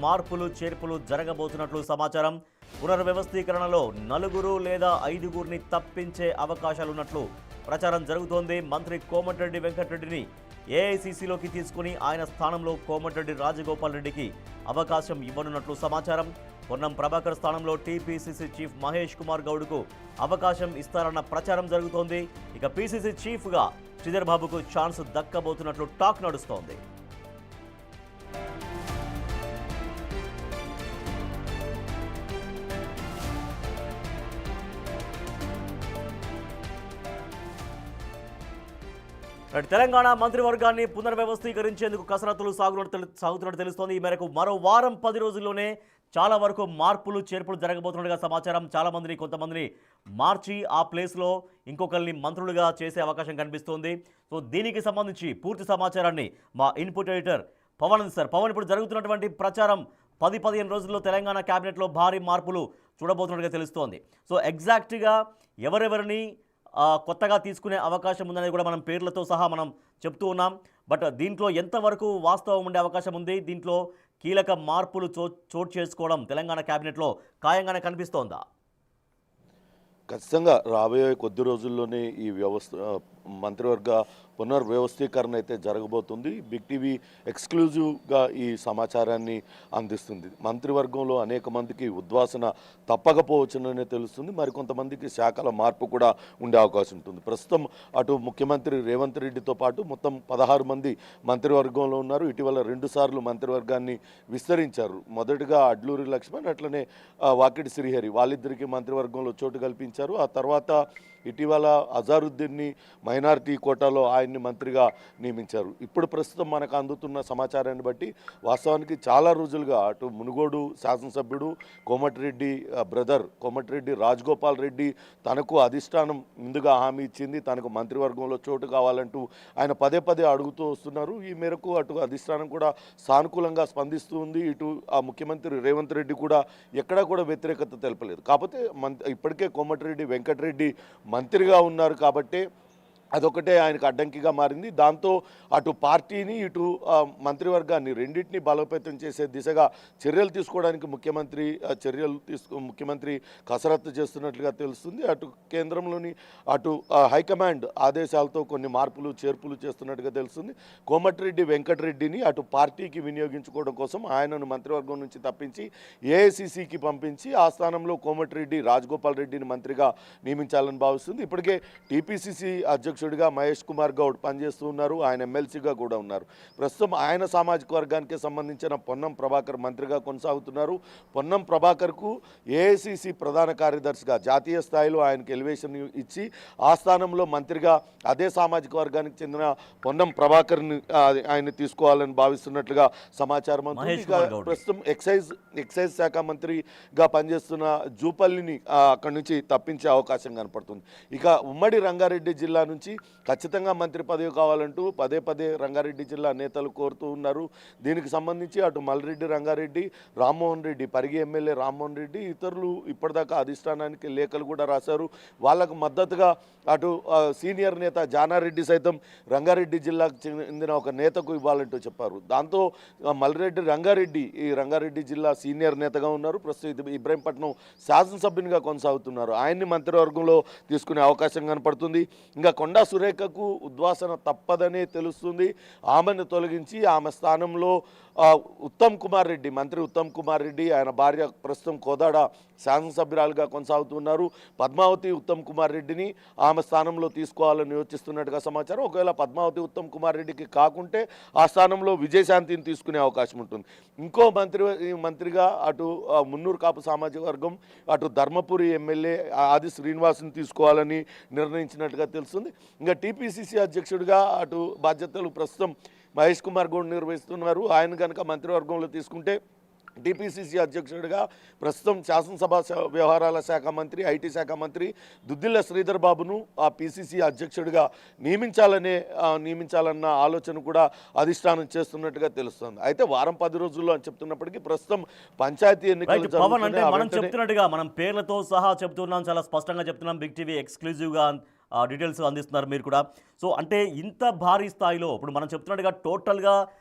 మార్పులు చేర్పులు జరగబోతున్నట్లు సమాచారం. పునర్వ్యవస్థీకరణలో 4 లేదా 5 తప్పించే అవకాశాలున్నట్లు ప్రచారం జరుగుతోంది. మంత్రి కోమటిరెడ్డి వెంకటరెడ్డిని ఏఐసీసీలోకి తీసుకుని ఆయన స్థానంలో కోమటిరెడ్డి రాజగోపాల్ రెడ్డికి అవకాశం ఇవ్వనున్నట్లు సమాచారం. పొన్నం ప్రభాకర్ స్థానంలో టీపీసీసీ చీఫ్ మహేష్ కుమార్ గౌడ్కు అవకాశం ఇస్తారన్న ప్రచారం జరుగుతోంది. ఇక పీసీసీ చీఫ్గా శ్రీధర్ బాబుకు ఛాన్స్ దక్కబోతున్నట్లు టాక్ నడుస్తోంది. తెలంగాణ మంత్రివర్గాన్ని పునర్వ్యవస్థీకరించేందుకు కసరత్తులు సాగుతున్నట్టు తెలుస్తోంది. ఈ మేరకు మరో వారం 10 రోజుల్లోనే చాలా వరకు మార్పులు చేర్పులు జరగబోతున్నట్టుగా సమాచారం. కొంతమందిని మార్చి ఆ ప్లేస్లో ఇంకొకరిని మంత్రులుగా చేసే అవకాశం కనిపిస్తోంది. సో దీనికి సంబంధించి పూర్తి సమాచారాన్ని మా ఇన్పుట్ ఎడిటర్ పవన్ పవన్ ఇప్పుడు జరుగుతున్నటువంటి ప్రచారం 10-15 రోజుల్లో తెలంగాణ క్యాబినెట్లో భారీ మార్పులు చూడబోతున్నట్టుగా తెలుస్తోంది. సో ఎగ్జాక్ట్గా ఎవరెవరిని కొత్తగా తీసుకునే అవకాశం ఉందనేది కూడా మనం పేర్లతో సహా మనం చెప్తూ ఉన్నాం. బట్ దీంట్లో ఎంతవరకు వాస్తవం ఉండే అవకాశం ఉంది, దీంట్లో కీలక మార్పులు చోటు చేసుకోవడం తెలంగాణ క్యాబినెట్లో ఖాయంగానే కనిపిస్తోందా? ఖచ్చితంగా రాబోయే కొద్ది రోజుల్లోనే ఈ మంత్రివర్గ పునర్వ్యవస్థీకరణ అయితే జరగబోతుంది. బిగ్ టీవీ ఎక్స్క్లూజివ్గా ఈ సమాచారాన్ని అందిస్తుంది. మంత్రివర్గంలో అనేక మందికి ఉద్వాసన తప్పకపోవచ్చుననే తెలుస్తుంది. మరికొంతమందికి శాఖల మార్పు కూడా ఉండే అవకాశం ఉంటుంది. ప్రస్తుతం అటు ముఖ్యమంత్రి రేవంత్ రెడ్డితో పాటు మొత్తం 16 మంది మంత్రివర్గంలో ఉన్నారు. ఇటీవల 2 సార్లు మంత్రివర్గాన్ని విస్తరించారు. మొదటగా అడ్లూరి లక్ష్మణ్, అట్లనే వాకిటి శ్రీహరి, వాళ్ళిద్దరికీ మంత్రివర్గంలో చోటు కల్పించారు. ఆ తర్వాత ఇటీవల అజారుద్దీన్ని మైనారిటీ కోటాలో ఆయన్ని మంత్రిగా నియమించారు. ఇప్పుడు ప్రస్తుతం మనకు అందుతున్న సమాచారాన్ని బట్టి వాస్తవానికి చాలా రోజులుగా అటు మునుగోడు శాసనసభ్యుడు కోమటిరెడ్డి బ్రదర్ కోమటిరెడ్డి రాజగోపాల్ రెడ్డి తనకు అధిష్టానం ముందుగా హామీ ఇచ్చింది, తనకు మంత్రివర్గంలో చోటు కావాలంటూ ఆయన పదే అడుగుతూ వస్తున్నారు. ఈ మేరకు అటు అధిష్టానం కూడా సానుకూలంగా స్పందిస్తూ ఉంది. ఇటు ఆ ముఖ్యమంత్రి రేవంత్ రెడ్డి కూడా ఎక్కడా కూడా వ్యతిరేకత తెలపలేదు. కాకపోతే ఇప్పటికే కోమటిరెడ్డి వెంకటరెడ్డి మంత్రిగా ఉన్నారు కాబట్టి అదొకటే ఆయనకు అడ్డంకిగా మారింది. దాంతో అటు పార్టీని ఇటు మంత్రివర్గాన్ని రెండింటినీ బలోపేతం చేసే దిశగా చర్యలు తీసుకోవడానికి ముఖ్యమంత్రి కసరత్తు చేస్తున్నట్లుగా తెలుస్తుంది. అటు కేంద్రంలోని అటు హైకమాండ్ ఆదేశాలతో కొన్ని మార్పులు చేర్పులు చేస్తున్నట్టుగా తెలుస్తుంది. కోమటిరెడ్డి వెంకటరెడ్డిని అటు పార్టీకి వినియోగించుకోవడం కోసం ఆయనను మంత్రివర్గం నుంచి తప్పించి ఏఐసీసీకి పంపించి ఆ స్థానంలో కోమటిరెడ్డి రాజగోపాల్ రెడ్డిని మంత్రిగా నియమించాలని భావిస్తుంది. ఇప్పటికే టీపీసీసీ అధ్యక్షుడిగా మహేష్ కుమార్ గౌడ్ పనిచేస్తూ ఉన్నారు. ఆయన ఎమ్మెల్సీగా కూడా ఉన్నారు. ప్రస్తుతం ఆయన సామాజిక వర్గానికి సంబంధించిన పొన్నం ప్రభాకర్ మంత్రిగా కొనసాగుతున్నారు. పొన్నం ప్రభాకర్కు ఏఐసీసీ ప్రధాన కార్యదర్శిగా జాతీయ స్థాయిలో ఆయనకు ఎలివేషన్ ఇచ్చి ఆ స్థానంలో మంత్రిగా అదే సామాజిక వర్గానికి చెందిన పొన్నం ప్రభాకర్ని ఆయన తీసుకోవాలని భావిస్తున్నట్లుగా సమాచారం అవుతుంది. ప్రస్తుతం ఎక్సైజ్ శాఖ మంత్రిగా పనిచేస్తున్న జూపల్లిని అక్కడి నుంచి తప్పించే అవకాశం కనపడుతుంది. ఇక ఉమ్మడి రంగారెడ్డి జిల్లా నుంచి ఖచ్చితంగా మంత్రి పదవి కావాలంటూ పదే రంగారెడ్డి జిల్లా నేతలు కోరుతూ ఉన్నారు. దీనికి సంబంధించి అటు మల్రెడ్డి రంగారెడ్డి, రామ్మోహన్ రెడ్డి, పరిగి ఎమ్మెల్యే రామ్మోహన్ రెడ్డి ఇతరులు ఇప్పటిదాకా అధిష్టానానికి లేఖలు కూడా రాశారు. వాళ్ళకు మద్దతుగా అటు సీనియర్ నేత జానారెడ్డి సైతం రంగారెడ్డి జిల్లాకు చెందిన ఒక నేతకు ఇవ్వాలంటూ చెప్పారు. దాంతో మల్రెడ్డి రంగారెడ్డి ఈ రంగారెడ్డి జిల్లా సీనియర్ నేతగా ఉన్నారు. ప్రస్తుతం ఇబ్రహీంపట్నం శాసనసభ్యునిగా కొనసాగుతున్నారు. ఆయన్ని మంత్రివర్గంలో తీసుకునే అవకాశం కనపడుతుంది. ఇంకా కొండా సురేఖకు ఉద్వాసన తప్పదనే తెలుస్తుంది. ఆమెను తొలగించి ఆమె స్థానంలో మంత్రి ఉత్తమ్ కుమార్ రెడ్డి, ఆయన భార్య ప్రస్తుతం కోదాడ శాసనసభ్యురాలుగా కొనసాగుతున్నారు. పద్మావతి ఉత్తమ్ కుమార్ రెడ్డిని ఆమె స్థానంలో తీసుకోవాలని యోచిస్తున్నట్టుగా సమాచారం. ఒకవేళ పద్మావతి ఉత్తమ్ కుమార్ రెడ్డికి కాకుంటే ఆ స్థానంలో విజయశాంతిని తీసుకునే అవకాశం ఉంటుంది. ఇంకో మంత్రిగా అటు మున్నూరు కాపు సామాజిక వర్గం, అటు ధర్మపురి ఎమ్మెల్యే ఆది శ్రీనివాస్ని తీసుకోవాలని నిర్ణయించినట్టుగా తెలుస్తుంది. ఇంకా టీపీసీసీ అధ్యక్షుడిగా అటు బాధ్యతలు ప్రస్తుతం మహేష్ కుమార్ గౌడ్ నిర్వహిస్తున్నారు. ఆయన కనుక మంత్రివర్గంలో తీసుకుంటే టీపీసీసీ అధ్యక్షుడిగా ప్రస్తుతం శాసనసభ వ్యవహారాల శాఖ మంత్రి, ఐటీ శాఖ మంత్రి దుద్దిల్ల శ్రీధర్ బాబును ఆ పీసీసీ అధ్యక్షుడిగా నియమించాలన్న ఆలోచన కూడా అధిష్టానం చేస్తున్నట్టుగా తెలుస్తుంది. అయితే వారం 10 రోజుల్లో అని చెప్తున్నప్పటికీ ప్రస్తుతం పంచాయతీ ఎన్నికలు మనం చెప్తున్నట్టుగా మనం పేర్లతో సహా చెప్తున్నాం, చాలా స్పష్టంగా చెప్తున్నాం. బిగ్ టీవీ ఎక్స్క్లూజివ్గా డీటెయిల్స్ అందిస్తున్నారు మీరు కూడా. సో అంటే ఇంత భారీ స్థాయిలో ఇప్పుడు మనం చెప్తున్నట్టుగా టోటల్గా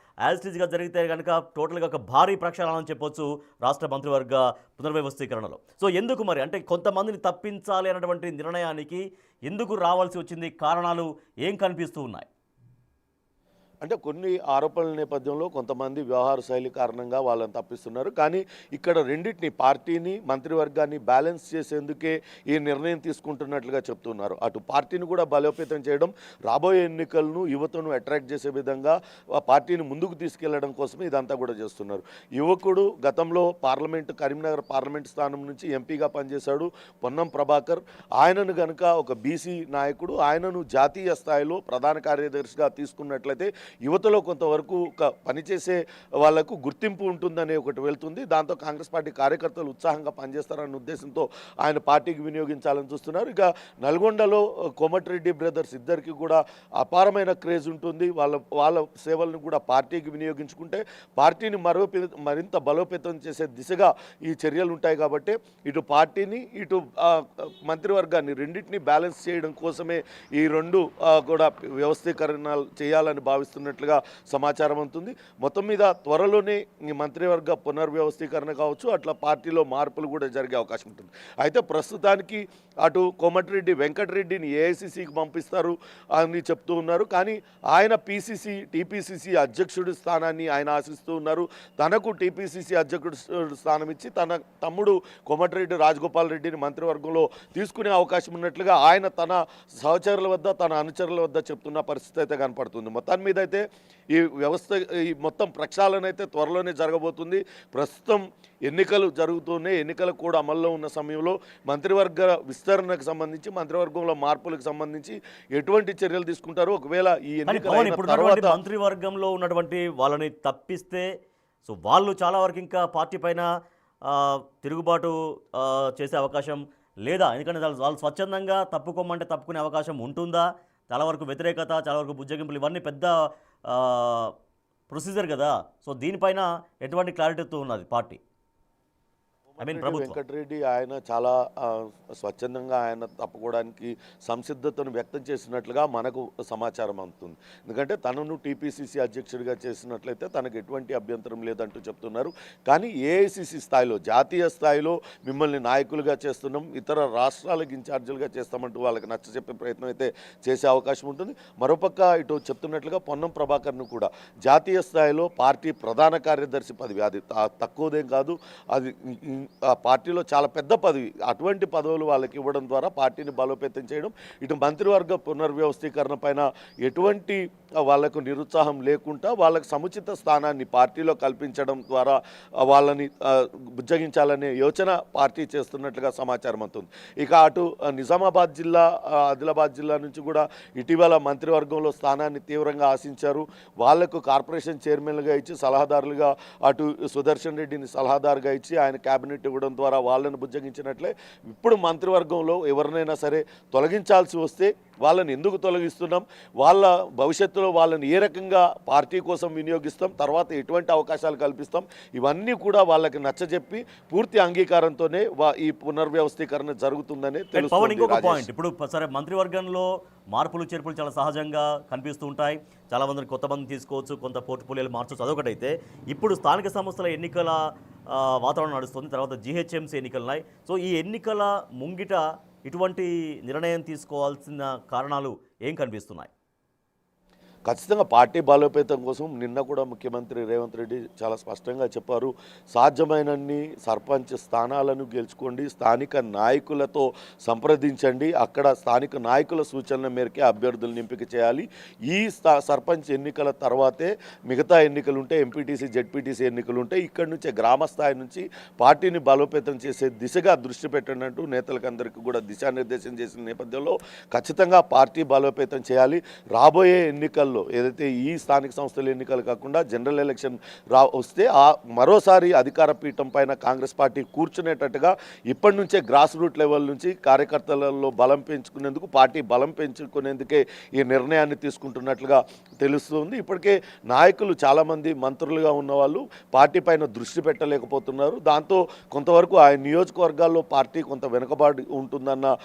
యాజ్ టీజ్గా జరిగితే కనుక టోటల్గా ఒక భారీ ప్రక్షాళన అని చెప్పొచ్చు రాష్ట్ర మంత్రివర్గ పునర్వ్యవస్థీకరణలో. సో ఎందుకు మరి అంటే కొంతమందిని తప్పించాలి అన్నటువంటి నిర్ణయానికి ఎందుకు రావాల్సి వచ్చింది? కారణాలు ఏం కనిపిస్తూ ఉన్నాయి? అంటే కొన్ని ఆరోపణల నేపథ్యంలో కొంతమంది వ్యవహార శైలి కారణంగా వాళ్ళని తప్పిస్తున్నారు. కానీ ఇక్కడ రెండింటిని, పార్టీని మంత్రివర్గాన్ని బ్యాలెన్స్ చేసేందుకే ఈ నిర్ణయం తీసుకుంటున్నట్లుగా చెప్తున్నారు. అటు పార్టీని కూడా బలోపేతం చేయడం, రాబోయే ఎన్నికలను యువతను అట్రాక్ట్ చేసే విధంగా ఆ పార్టీని ముందుకు తీసుకెళ్లడం కోసమే ఇదంతా కూడా చేస్తున్నారు. యువకుడు గతంలో కరీంనగర్ పార్లమెంట్ స్థానం నుంచి ఎంపీగా పనిచేశాడు పొన్నం ప్రభాకర్. ఆయనను కనుక ఒక బీసీ నాయకుడు, ఆయనను జాతీయ స్థాయిలో ప్రధాన కార్యదర్శిగా తీసుకున్నట్లయితే యువతలో కొంతవరకు పనిచేసే వాళ్లకు గుర్తింపు ఉంటుందనే ఒకటి వెళ్తుంది. దాంతో కాంగ్రెస్ పార్టీ కార్యకర్తలు ఉత్సాహంగా పనిచేస్తారన్న ఉద్దేశంతో ఆయన పార్టీకి వినియోగించాలని చూస్తున్నారు. ఇక నల్గొండలో కోమటిరెడ్డి బ్రదర్స్ ఇద్దరికి కూడా అపారమైన క్రేజ్ ఉంటుంది. వాళ్ళ సేవలను కూడా పార్టీకి వినియోగించుకుంటే పార్టీని మరింత బలోపేతం చేసే దిశగా ఈ చర్యలు ఉంటాయి. కాబట్టి ఇటు పార్టీని, ఇటు మంత్రివర్గాన్ని రెండింటినీ బ్యాలెన్స్ చేయడం కోసమే ఈ రెండు కూడా వ్యవస్థీకరణలు చేయాలని భావిస్తున్నట్లుగా సమాచారం ఉంటుంది. మొత్తం మీద త్వరలోనే ఈ మంత్రివర్గ పునర్వ్యవస్థీకరణ కావచ్చు, అట్లా పార్టీలో మార్పులు కూడా జరిగే అవకాశం ఉంటుంది. అయితే ప్రస్తుతానికి అటు కోమటిరెడ్డి వెంకటరెడ్డిని ఏఐసిసికి పంపిస్తారు అని చెప్తూ ఉన్నారు. కానీ ఆయన టీపీసీసీ అధ్యక్షుడి స్థానాన్ని ఆయన ఆశిస్తూ ఉన్నారు. తనకు టీపీసీసీ అధ్యక్షుడి స్థానం ఇచ్చి తన తమ్ముడు కోమటిరెడ్డి రాజగోపాల్ రెడ్డిని మంత్రివర్గంలో తీసుకునే అవకాశం ఉన్నట్లుగా ఆయన తన సహచరుల వద్ద, తన అనుచరుల వద్ద చెప్తున్న పరిస్థితి అయితే కనపడుతుంది. మొత్తాన్ని మీద అయితే ఈ మొత్తం ప్రక్షాళన అయితే త్వరలోనే జరగబోతుంది. ప్రస్తుతం ఎన్నికలు జరుగుతూనే, ఎన్నికలు కూడా అమల్లో ఉన్న సమయంలో మంత్రివర్గ విస్తరణకు సంబంధించి, మంత్రివర్గంలో మార్పులకు సంబంధించి ఎటువంటి చర్యలు తీసుకుంటారు? ఒకవేళ ఈ ఎన్నికల మంత్రివర్గంలో ఉన్నటువంటి వాళ్ళని తప్పిస్తే సో వాళ్ళు చాలా వరకు ఇంకా పార్టీ పైన తిరుగుబాటు చేసే అవకాశం లేదా? ఎందుకంటే వాళ్ళు స్వచ్ఛందంగా తప్పుకోమంటే తప్పుకునే అవకాశం ఉంటుందా? చాలా వరకు వ్యతిరేకత, చాలా వరకు బుజ్జగింపులు, ఇవన్నీ పెద్ద ప్రొసీజర్ కదా. సో దీనిపైన ఎటువంటి క్లారిటీతో ఉన్నది పార్టీ? వెంకటరెడ్డి ఆయన చాలా స్వచ్ఛందంగా ఆయన తప్పుకోవడానికి సంసిద్ధతను వ్యక్తం చేసినట్లుగా మనకు సమాచారం అందుతుంది. ఎందుకంటే తనను టీపీసీసీ అధ్యక్షుడిగా చేసినట్లయితే తనకు ఎటువంటి అభ్యంతరం లేదంటూ చెప్తున్నారు. కానీ ఏఐసిసి స్థాయిలో, జాతీయ స్థాయిలో మిమ్మల్ని నాయకులుగా చేస్తున్నాం, ఇతర రాష్ట్రాలకు ఇన్ఛార్జీలుగా చేస్తామంటూ వాళ్ళకి నచ్చజెప్పే ప్రయత్నం అయితే చేసే అవకాశం ఉంటుంది. మరోపక్క ఇటు చెప్తున్నట్లుగా పొన్నం ప్రభాకర్ను కూడా జాతీయ స్థాయిలో పార్టీ ప్రధాన కార్యదర్శి పదవి, అది తక్కువదేం కాదు, అది ఆ పార్టీలో చాలా పెద్ద పదవి. అటువంటి పదవులు వాళ్ళకి ఇవ్వడం ద్వారా పార్టీని బలోపేతం చేయడం, ఇటు మంత్రివర్గ పునర్వ్యవస్థీకరణ పైన ఎటువంటి వాళ్లకు నిరుత్సాహం లేకుండా వాళ్ళకు సముచిత స్థానాన్ని పార్టీలో కల్పించడం ద్వారా వాళ్ళని బుజ్జగించాలనే యోచన పార్టీ చేస్తున్నట్లుగా సమాచారం అవుతుంది. ఇక అటు నిజామాబాద్ జిల్లా, ఆదిలాబాద్ జిల్లా నుంచి కూడా ఇటీవల మంత్రివర్గంలో స్థానాన్ని తీవ్రంగా ఆశించారు. వాళ్లకు కార్పొరేషన్ చైర్మన్లుగా ఇచ్చి, సలహాదారులుగా అటు సుదర్శన్ రెడ్డిని సలహాదారుగా ఇచ్చి ఆయన క్యాబినెట్ ఇవ్వడం ద్వారా వాళ్ళని బుజ్జగించినట్లే ఇప్పుడు మంత్రివర్గంలో ఎవరినైనా సరే తొలగించాల్సి వస్తే వాళ్ళని ఎందుకు తొలగిస్తున్నాం, వాళ్ళ భవిష్యత్తులో వాళ్ళని ఏ రకంగా పార్టీ కోసం వినియోగిస్తాం, తర్వాత ఎటువంటి అవకాశాలు కల్పిస్తాం, ఇవన్నీ కూడా వాళ్ళకి నచ్చజెప్పి పూర్తి అంగీకారంతోనే ఈ పునర్వ్యవస్థీకరణ జరుగుతుందని తెలుస్తుంది. ఇంకొక పాయింట్, ఇప్పుడు సరే మంత్రివర్గంలో మార్పులు చేర్పులు చాలా సహజంగా కనిపిస్తూ ఉంటాయి. చాలా మందిని కొత్త మందిని తీసుకోవచ్చు, కొంత పోర్ట్ఫోలియోలు మార్చవచ్చు, అదొకటైతే ఇప్పుడు స్థానిక సంస్థల ఎన్నికల వాతావరణం నడుస్తుంది, తర్వాత జీహెచ్ఎంసీ ఎన్నికలు ఉన్నాయి. సో ఈ ఎన్నికల ముంగిట ఇటువంటి నిర్ణయం తీసుకోవాల్సిన కారణాలు ఏం కనిపిస్తున్నాయి? ఖచ్చితంగా పార్టీ బలోపేతం కోసం నిన్న కూడా ముఖ్యమంత్రి రేవంత్ రెడ్డి చాలా స్పష్టంగా చెప్పారు. సాధ్యమైనన్ని సర్పంచ్ స్థానాలను గెలుచుకోండి, స్థానిక నాయకులతో సంప్రదించండి, అక్కడ స్థానిక నాయకుల సూచనల మేరకే అభ్యర్థులను ఎంపిక చేయాలి. ఈ సర్పంచ్ ఎన్నికల తర్వాతే మిగతా ఎన్నికలు ఉంటే, ఎంపీటీసీ జెడ్పీటీసీ ఎన్నికలు ఉంటాయి. ఇక్కడి నుంచే గ్రామ స్థాయి నుంచి పార్టీని బలోపేతం చేసే దిశగా దృష్టి పెట్టినట్టు నేతలకు అందరికీ కూడా దిశానిర్దేశం చేసిన నేపథ్యంలో ఖచ్చితంగా పార్టీ బలోపేతం చేయాలి. రాబోయే ఎన్నికల్లో ఏదైతే ఈ స్థానిక సంస్థల ఎన్నికలు కాకుండా జనరల్ ఎలక్షన్ వస్తే మరోసారి అధికార పీఠం పైన కాంగ్రెస్ పార్టీ కూర్చునేటట్టుగా ఇప్పటి నుంచే గ్రాస్ రూట్ లెవెల్ నుంచి కార్యకర్తలలో బలం పెంచుకునేందుకు, పార్టీ బలం పెంచుకునేందుకే ఈ నిర్ణయాన్ని తీసుకుంటున్నట్లుగా తెలుస్తుంది. ఇప్పటికే నాయకులు చాలామంది మంత్రులుగా ఉన్నవాళ్ళు పార్టీ పైన దృష్టి పెట్టలేకపోతున్నారు. దాంతో కొంతవరకు ఆ నియోజకవర్గాల్లో పార్టీ కొంత వెనుకబాటు ఉంటుందన్న